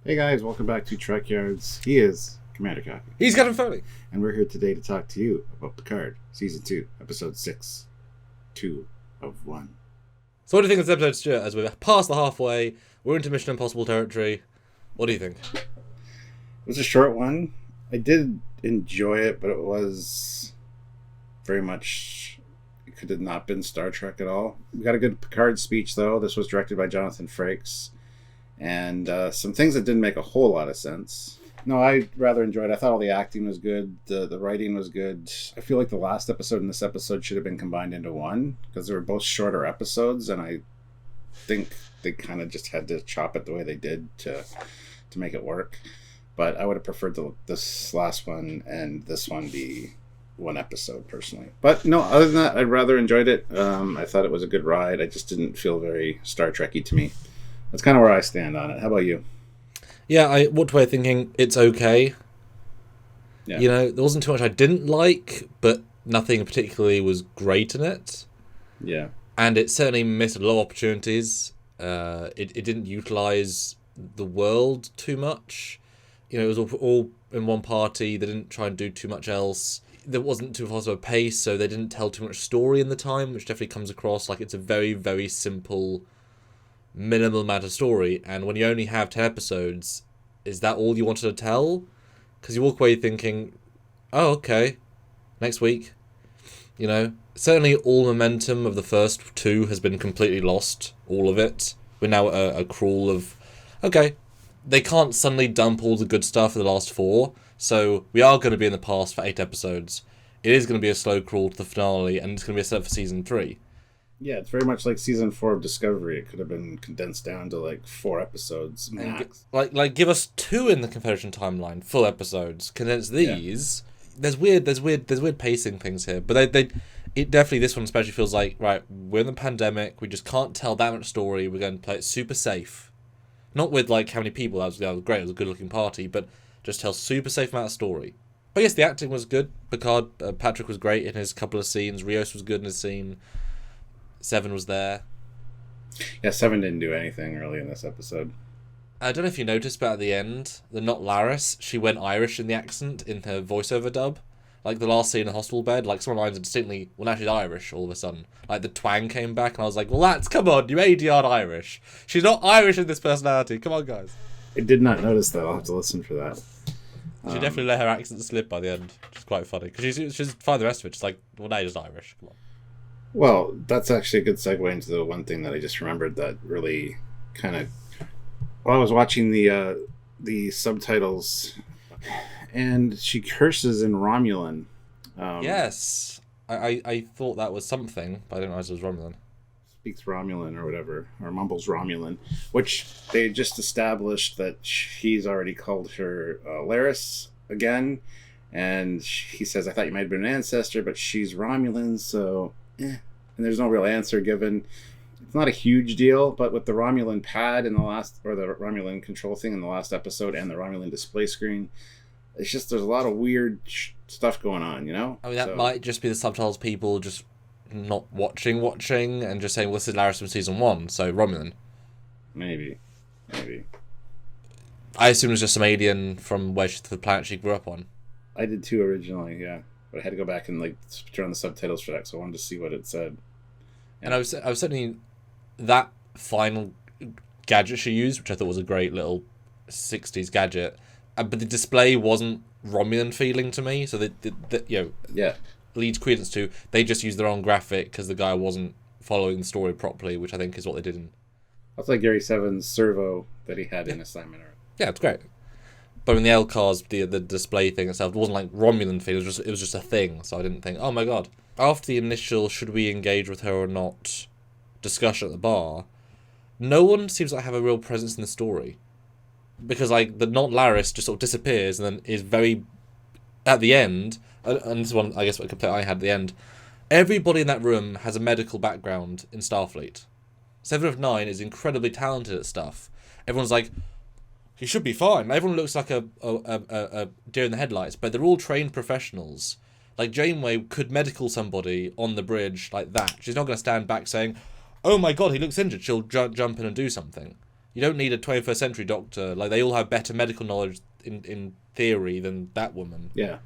Hey guys, welcome back to Trekyards. He is Commander Coffee. He's Captain Foley. And we're here today to talk to you about Picard, Season 2, Episode 6, 2 of 1. So what do you think of this episode, Stuart, as we're past the halfway, we're into Mission Impossible territory? What do you think? It was a short one. I did enjoy it, but it was very much... It could have not been Star Trek at all. We got a good Picard speech, though. This was directed by Jonathan Frakes. And some things that didn't make a whole lot of sense. No, I rather enjoyed it. I thought all the acting was good. The writing was good. I feel like the last episode and this episode should have been combined into one because they were both shorter episodes, and I think they kind of just had to chop it the way they did to make it work. But I would have preferred this last one and this one be one episode personally. But no, other than that, I rather enjoyed it. I thought it was a good ride. I just didn't feel very Star Trek-y to me. That's kind of where I stand on it. How about you? Yeah, I walked away thinking it's okay. Yeah. You know, there wasn't too much I didn't like, but nothing particularly was great in it. Yeah. And it certainly missed a lot of opportunities. It didn't utilise the world too much. You know, it was all in one party. They didn't try and do too much else. There wasn't too fast of a pace, so they didn't tell too much story in the time, which definitely comes across like it's a very, very simple... minimal amount of story, and when you only have 10 episodes, is that all you wanted to tell? Because you walk away thinking, oh, okay, next week. You know, certainly all momentum of the first two has been completely lost, all of it. We're now at a crawl of, okay, they can't suddenly dump all the good stuff of the last four, so we are going to be in the past for 8 episodes. It is going to be a slow crawl to the finale, and it's going to be a set for season 3. Yeah, it's very much like season 4 of Discovery. It could have been condensed down to like 4 episodes max. Like give us 2 in the Confederation timeline, full episodes. Condense these. Yeah. There's weird pacing things here, but it definitely, this one especially feels like, right, we're in the pandemic. We just can't tell that much story. We're going to play it super safe, not with like how many people. That was great. It was a good looking party, but just tell super safe amount of story. But yes, the acting was good. Picard, Patrick was great in his couple of scenes. Rios was good in his scene. Seven was there. Yeah, Seven didn't do anything really in this episode. I don't know if you noticed, but at the end, the not Laris, she went Irish in the accent in her voiceover dub. Like the last scene in the hospital bed, like some lines are distinctly, well, now she's Irish all of a sudden. Like the twang came back, and I was like, well, come on, you ADR'd Irish. She's not Irish in this personality. Come on, guys. I did not notice that. I'll have to listen for that. She definitely let her accent slip by the end, which is quite funny. Because she's fine the rest of it. She's like, well, now you're just Irish. Come on. Well, that's actually a good segue into the one thing that I just remembered that really kind of... Well, I was watching the subtitles, and she curses in Romulan. Yes. I thought that was something, but I didn't realize it was Romulan. Speaks Romulan or whatever, or mumbles Romulan, which they just established that he's already called her Laris again, and he says, I thought you might have been an ancestor, but she's Romulan, so... and there's no real answer given. It's not a huge deal, but with the Romulan pad in the last, or the Romulan control thing in the last episode, and the Romulan display screen, it's just there's a lot of weird stuff going on, you know? I mean, that might just be the subtitles people just not watching, and just saying, well, this is Laris from season 1, so Romulan. Maybe. I assume it was just some alien from the planet she grew up on. I did too originally, yeah. But I had to go back and like turn on the subtitles for that, so I wanted to see what it said. And I was certainly that final gadget she used, which I thought was a great little 60s gadget, but the display wasn't Romulan feeling to me. So leads credence to they just used their own graphic because the guy wasn't following the story properly, which I think is what they did in. That's like Gary Seven's servo that he had in Assignment Earth. Yeah, it's great. But in the LCARs, the display thing itself, it wasn't like Romulan feel. It was just a thing. So I didn't think, oh my god. After the initial should we engage with her or not discussion at the bar, no one seems to have a real presence in the story. Because like the not Laris just sort of disappears and then is very at the end. And this one, I guess, a complaint I had at the end. Everybody in that room has a medical background in Starfleet. 7 of 9 is incredibly talented at stuff. Everyone's like, he should be fine. Everyone looks like a deer in the headlights, but they're all trained professionals. Like Janeway could medical somebody on the bridge like that. She's not going to stand back saying, "Oh my god, he looks injured." She'll jump in and do something. You don't need a 21st century doctor. Like, they all have better medical knowledge in theory than that woman. Yeah.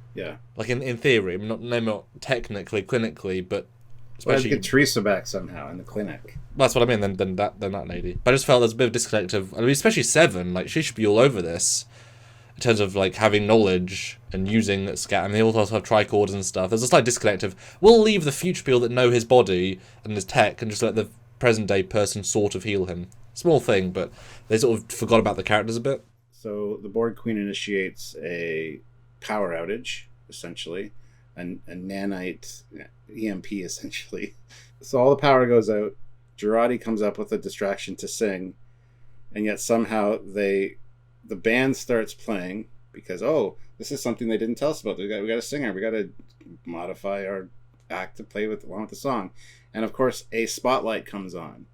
Like, in theory. I mean, not technically, clinically, but especially... Well, get Teresa back somehow in the clinic. That's what I mean, then that lady. But I just felt there's a bit of disconnect of... I mean, especially Seven. Like, she should be all over this. In terms of, like, having knowledge and using scat. And they also have tricords and stuff. There's a slight disconnect of... We'll leave the future people that know his body and his tech and just let the present-day person sort of heal him. Small thing, but they sort of forgot about the characters a bit. So the Borg Queen initiates a power outage, essentially, and a nanite EMP, essentially. So all the power goes out. Jurati comes up with a distraction to sing, and yet somehow the band starts playing because, oh, this is something they didn't tell us about. We got a singer. We got to modify our act to play along with the song. And of course, a spotlight comes on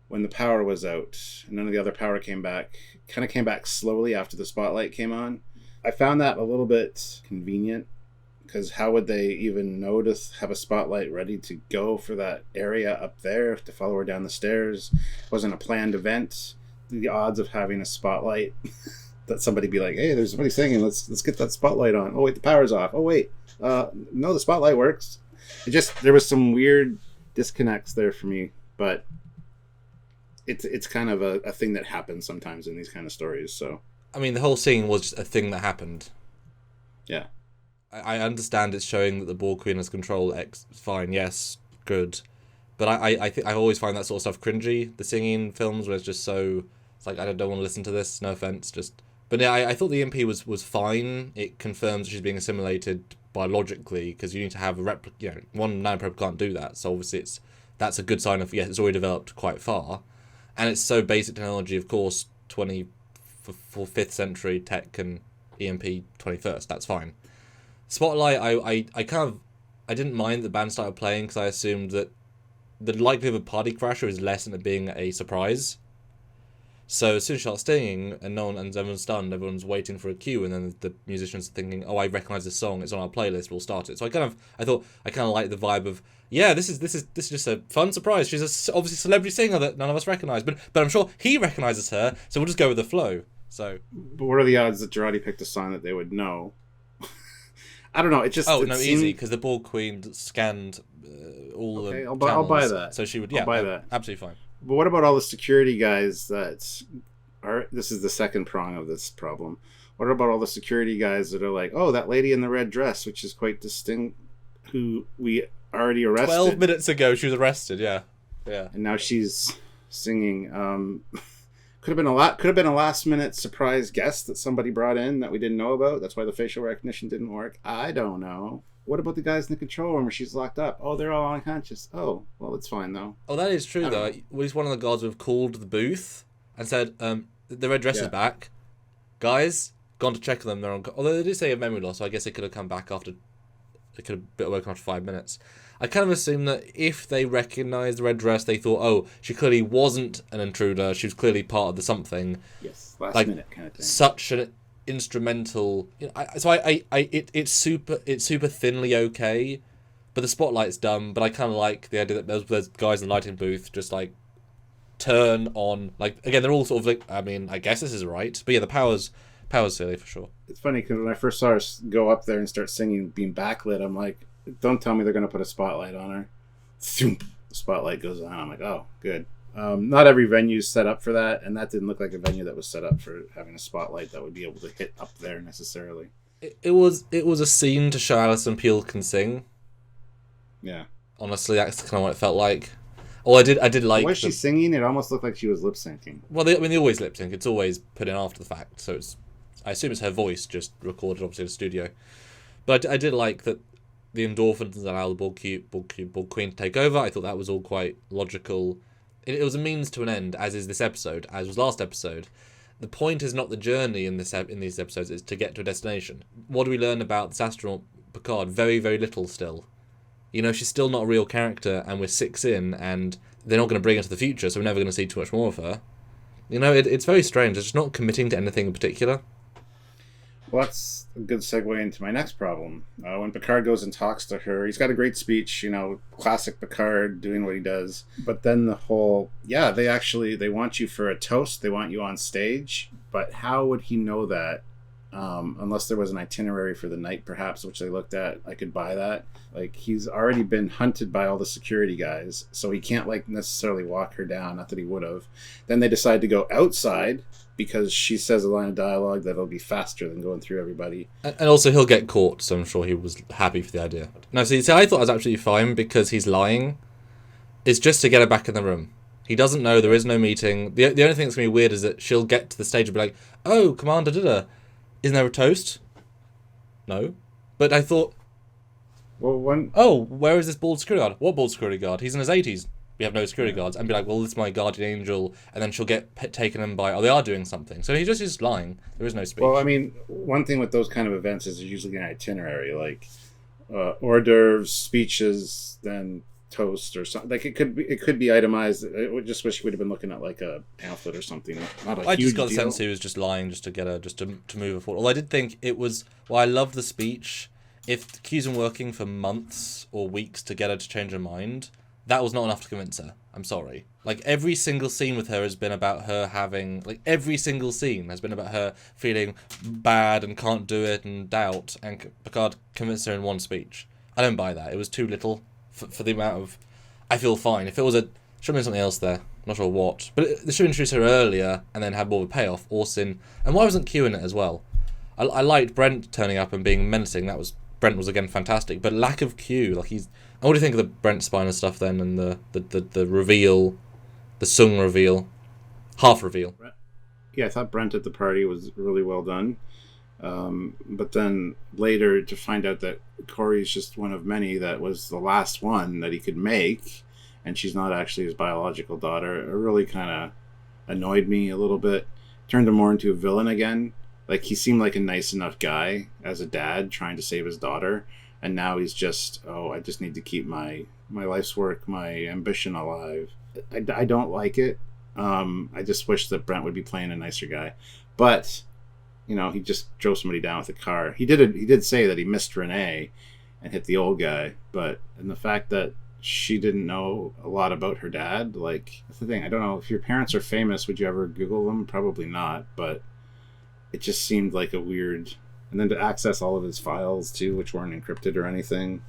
when the power was out. None of the other power came back. Kind of came back slowly after the spotlight came on. I found that a little bit convenient, because how would they even know to have a spotlight ready to go for that area up there to follow her down the stairs? It wasn't a planned event. The odds of having a spotlight that somebody be like, hey, there's somebody singing, let's get that spotlight on. Oh wait, the power's off. Oh wait, no, the spotlight works. There was some weird disconnects there for me, but it's kind of a thing that happens sometimes in these kind of stories. So I mean, the whole scene was just a thing that happened. Yeah. I understand it's showing that the Borg Queen has control. Fine, yes, good. But I think I always find that sort of stuff cringy. The singing films where it's just so... It's like, I don't want to listen to this, no offense. But yeah, I thought the EMP was fine. It confirms she's being assimilated biologically, because you need to have a one nanoprobe can't do that. So obviously that's a good sign of, yes, it's already developed quite far. And it's so basic technology, of course, 25th century tech and EMP 21st, that's fine. Spotlight, I didn't mind the band started playing, because I assumed that the likelihood of a party crasher is less than it being a surprise. So as soon as she starts singing and everyone's stunned, everyone's waiting for a cue, and then the musicians are thinking, oh, I recognise this song, it's on our playlist, we'll start it. So I kind of like the vibe of, yeah, this is just a fun surprise. She's obviously a celebrity singer that none of us recognise, but I'm sure he recognises her, so we'll just go with the flow. So, but what are the odds that Jurati picked a song that they would know? I don't know. It just easy, because the Borg Queen scanned all the channels. I'll buy that. So she would, I'll buy that. Absolutely fine. But what about all the security guys that are... This is the second prong of this problem. What about all the security guys that are like, oh, that lady in the red dress, which is quite distinct, who we already arrested. 12 minutes ago she was arrested, yeah. And now she's singing. Could have been a last minute surprise guest that somebody brought in that we didn't know about. That's why the facial recognition didn't work. I don't know. What about the guys in the control room where she's locked up? Oh, they're all unconscious. Oh, well, it's fine, though. Oh, that is true, though. At least one of the guards would have called the booth and said, the red dress is back. Guys, gone to check them. They're on... Although they did say a memory loss, so I guess they could have come back after... They could have been woken after 5 minutes. I kind of assume that if they recognised the red dress, they thought, oh, she clearly wasn't an intruder. She was clearly part of the something. Yes, last minute kind of thing. Such an instrumental... It's super thinly okay, but the spotlight's dumb, but I kind of like the idea that there's guys in the lighting booth just, like, turn on... Like, again, they're all sort of like... I mean, I guess this is right. But yeah, the power's silly for sure. It's funny, because when I first saw her go up there and start singing, being backlit, I'm like, don't tell me they're going to put a spotlight on her. The spotlight goes on. I'm like, oh, good. Not every venue's set up for that, and that didn't look like a venue that was set up for having a spotlight that would be able to hit up there necessarily. It was a scene to show Alison Peel can sing. Yeah. Honestly, that's kind of what it felt like. Oh, I did like... Was she singing? It almost looked like she was lip-syncing. Well, they always lip-sync. It's always put in after the fact, so I assume it's her voice just recorded, obviously, in the studio. But I did like that the endorphins allow the Borg Queen to take over. I thought that was all quite logical. It was a means to an end, as is this episode, as was last episode. The point is not the journey in these episodes, it's to get to a destination. What do we learn about this astronaut, Picard? Very, very little still. You know, she's still not a real character, and we're 6 in, and they're not going to bring her to the future, so we're never going to see too much more of her. You know, it's very strange. It's just not committing to anything in particular. Well, that's a good segue into my next problem. When Picard goes and talks to her, he's got a great speech, classic Picard doing what he does. But then the whole, yeah, they want you for a toast, they want you on stage. But how would he know that? Unless there was an itinerary for the night, perhaps, which they looked at, I could buy that. Like, he's already been hunted by all the security guys, so he can't, necessarily walk her down. Not that he would have. Then they decide to go outside because she says a line of dialogue that'll be faster than going through everybody. And also, he'll get caught, so I'm sure he was happy for the idea. No, see, I thought it was absolutely fine because he's lying. It's just to get her back in the room. He doesn't know, there is no meeting. The only thing that's going to be weird is that she'll get to the stage and be like, oh, Commander, isn't there a toast? No. But I thought... Well, where is this bald security guard? What bald security guard? He's in his 80s. We have no security guards. And be like, well, this is my guardian angel. And then she'll get taken in by... Oh, they are doing something. So he's just lying. There is no speech. Well, I mean, one thing with those kind of events is there's usually an itinerary. Like, hors d'oeuvres, speeches, then toast or something. Like, it could be itemized. I just wish we would have been looking at, like, a pamphlet or something. Not a huge I just got the deal. sense he was just lying just to get her, just to move her forward. Although I did think it was... Well, I love the speech. If Q's been working for months or weeks to get her to change her mind, that was not enough to convince her. I'm sorry. Like, every single scene with her has been about her having... Like, every single scene has been about her feeling bad and can't do it and doubt, and Picard convinced her in one speech. I don't buy that. It was too little for the amount of... I feel fine. If it was a... Should have been something else there. Not sure what. But they should have introduced her earlier and then had more of a payoff. Or Sin. And why wasn't Q in it as well? I liked Brent turning up and being menacing. Brent was again fantastic, but lack of Q. Like, he's... What do you think of the Brent Spiner stuff then, and the reveal, the Sung reveal, half reveal? Yeah, I thought Brent at the party was really well done, but then later to find out that Corey's just one of many, that was the last one that he could make, and she's not actually his biological daughter, it really kind of annoyed me a little bit. Turned him more into a villain again. Like, he seemed like a nice enough guy as a dad trying to save his daughter. And now he's just, I just need to keep my life's work, my ambition alive. I don't like it. I just wish that Brent would be playing a nicer guy. But, he just drove somebody down with a car. He did say that he missed Renee and hit the old guy. And the fact that she didn't know a lot about her dad, like, that's the thing. I don't know, if your parents are famous, would you ever Google them? Probably not, but... It just seemed like a weird... And then to access all of his files, too, which weren't encrypted or anything.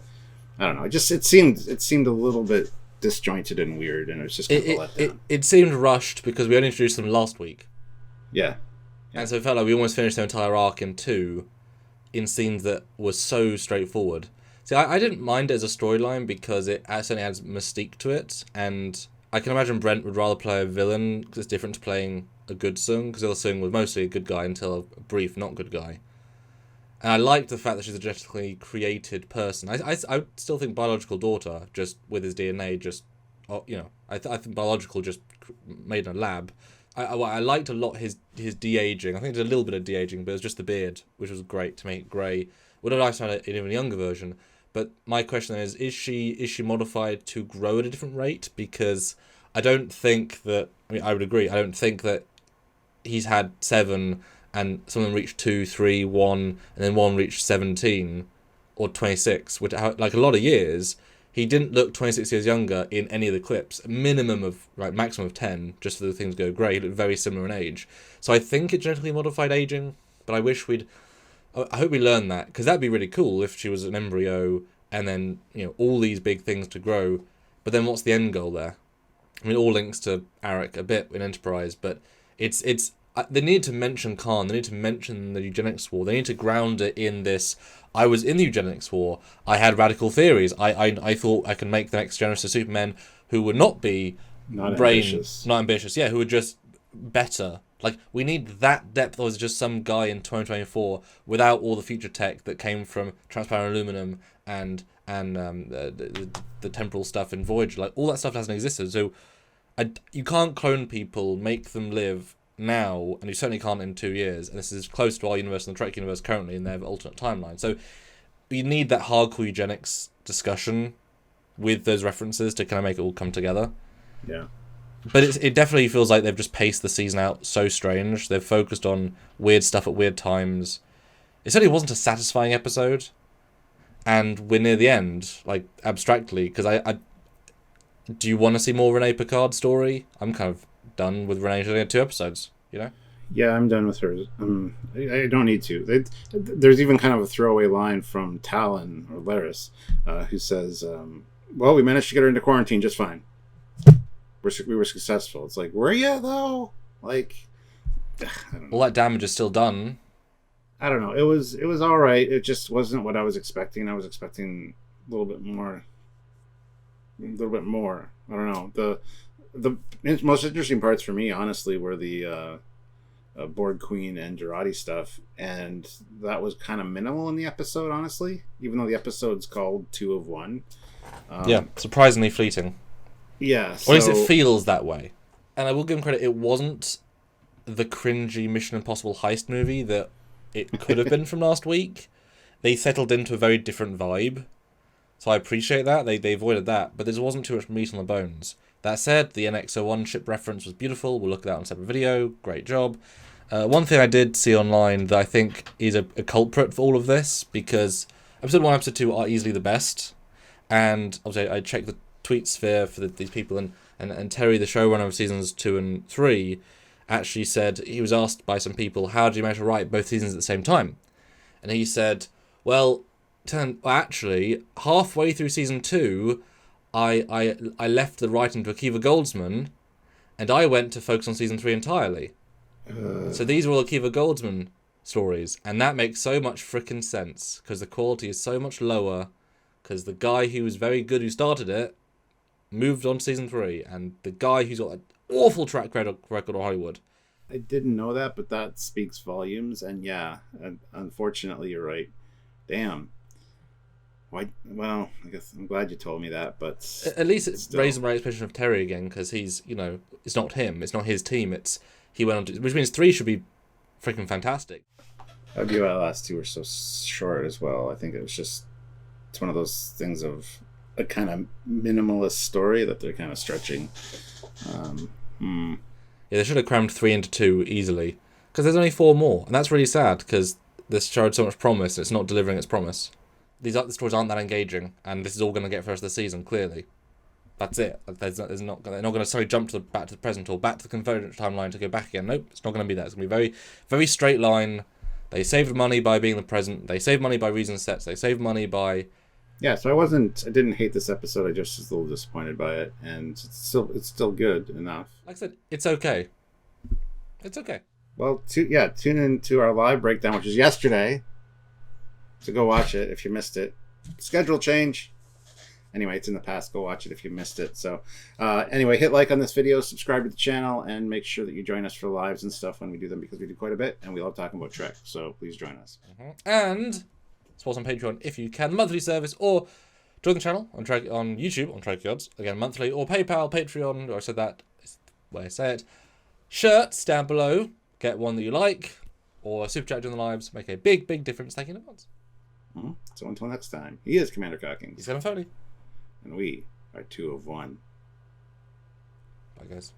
I don't know. It seemed a little bit disjointed and weird, and it was just kind of a letdown. It seemed rushed because we only introduced them last week. Yeah. And so it felt like we almost finished their entire arc in 2 in scenes that were so straightforward. See, I didn't mind it as a storyline because it certainly adds mystique to it, and I can imagine Brent would rather play a villain because it's different to playing a good Sung, because the other Sung was mostly a good guy until a brief not good guy. And I liked the fact that she's a genetically created person. I still think biological daughter, just with his DNA, just, I think biological just made in a lab. I liked a lot his de-aging. I think it did a little bit of de-aging, but it was just the beard, which was great to make it grey. Would have liked to have it in an even younger version. But my question is she modified to grow at a different rate? Because I don't think that... I would agree. I don't think that he's had 7 and some of them reached 2, 3, 1, and then one reached 17 or 26, which, like, a lot of years, he didn't look 26 years younger in any of the clips. A minimum of, maximum of 10, just for the things go grey. He looked very similar in age. So I think it genetically modified aging, but I hope we learn that, because that'd be really cool if she was an embryo and then, all these big things to grow. But then what's the end goal there? I mean, it all links to Arik a bit in Enterprise, but it's they need to mention Khan, they need to mention the eugenics war, they need to ground it in this, I was in the eugenics war, I had radical theories, I thought I could make the next generation of Supermen who would not be not ambitious, yeah, who were just better. Like, we need that depth, or is it just some guy in 2024 without all the future tech that came from transparent aluminum and the temporal stuff in Voyager? Like, all that stuff hasn't existed, so you can't clone people, make them live now, and you certainly can't in 2 years, and this is close to our universe and the Trek universe currently in their alternate timeline. So you need that hardcore eugenics discussion with those references to kind of make it all come together. Yeah. But it definitely feels like they've just paced the season out so strange. They've focused on weird stuff at weird times. It certainly wasn't a satisfying episode, and we're near the end, like, abstractly, because I do you want to see more Renee Picard story? I'm kind of done with Renee. She only had 2 episodes, you know? Yeah, I'm done with her. I don't need to. There's even kind of a throwaway line from Talon or Laris, who says, well, we managed to get her into quarantine just fine. We were successful. It's like, were you, though? Like, I don't know. All that damage is still done. I don't know. It was all right. It just wasn't what I was expecting. I was expecting a little bit more. I don't know. The most interesting parts for me, honestly, were the Borg Queen and Girardi stuff, and that was kind of minimal in the episode, honestly. Even though the episode's called 2 of 1. Yeah, surprisingly fleeting. Yeah, or at least it feels that way. And I will give him credit. It wasn't the cringy Mission Impossible heist movie that it could have been from last week. They settled into a very different vibe. So I appreciate that. They avoided that. But there wasn't too much meat on the bones. That said, the NX-01 ship reference was beautiful. We'll look at that on a separate video. Great job. One thing I did see online that I think is a culprit for all of this, because episode 1 and episode 2 are easily the best. And obviously I checked the tweet sphere for these people, and Terry, the showrunner of seasons 2 and 3, actually said, he was asked by some people, how did you manage to write both seasons at the same time? And he said, well, actually, halfway through season 2, I left the writing to Akiva Goldsman, and I went to focus on season 3 entirely. So these are all Akiva Goldsman stories, and that makes so much frickin' sense, because the quality is so much lower, because the guy who was very good who started it moved on to season 3, and the guy who's got an awful track record of Hollywood. I didn't know that, but that speaks volumes, and yeah, unfortunately you're right. Damn. Why? Well, I guess I'm glad you told me that, but at least it's raising my expectation of Terry again, because he's, it's not him, it's not his team, he went on to, which means 3 should be freaking fantastic. I view that last 2 were so short as well. I think it's one of those things of a kind of minimalist story that they're kind of stretching. Yeah, they should have crammed 3 into 2 easily, because there's only 4 more, and that's really sad, because this showed so much promise, and it's not delivering its promise. The stories aren't that engaging, and this is all going to get for us the season, clearly. That's it. They're not going to suddenly jump back to the present or back to the Convergence timeline to go back again. Nope, it's not going to be that. It's going to be very, very straight line. They saved money by being the present. They saved money by reason sets. They saved money by... Yeah, so I didn't hate this episode. I just was a little disappointed by it, and it's still good enough. Like I said, it's okay. It's okay. Well, tune in to our live breakdown, which is yesterday. So go watch it if you missed it. Schedule change. Anyway, it's in the past. Go watch it if you missed it. So anyway, hit like on this video, subscribe to the channel, and make sure that you join us for lives and stuff when we do them, because we do quite a bit, and we love talking about Trek. So please join us. And support on Patreon if you can, monthly service, or join the channel on YouTube on Trekyards, again monthly, or PayPal, Patreon, or I said that is the way I say it. Shirts down below, get one that you like, or a super chat during the lives, make a big, big difference. Thank you in advance. So until next time, he is Commander Cockings. He's Kevin Foley. And we are 2 of 1. Bye, guys.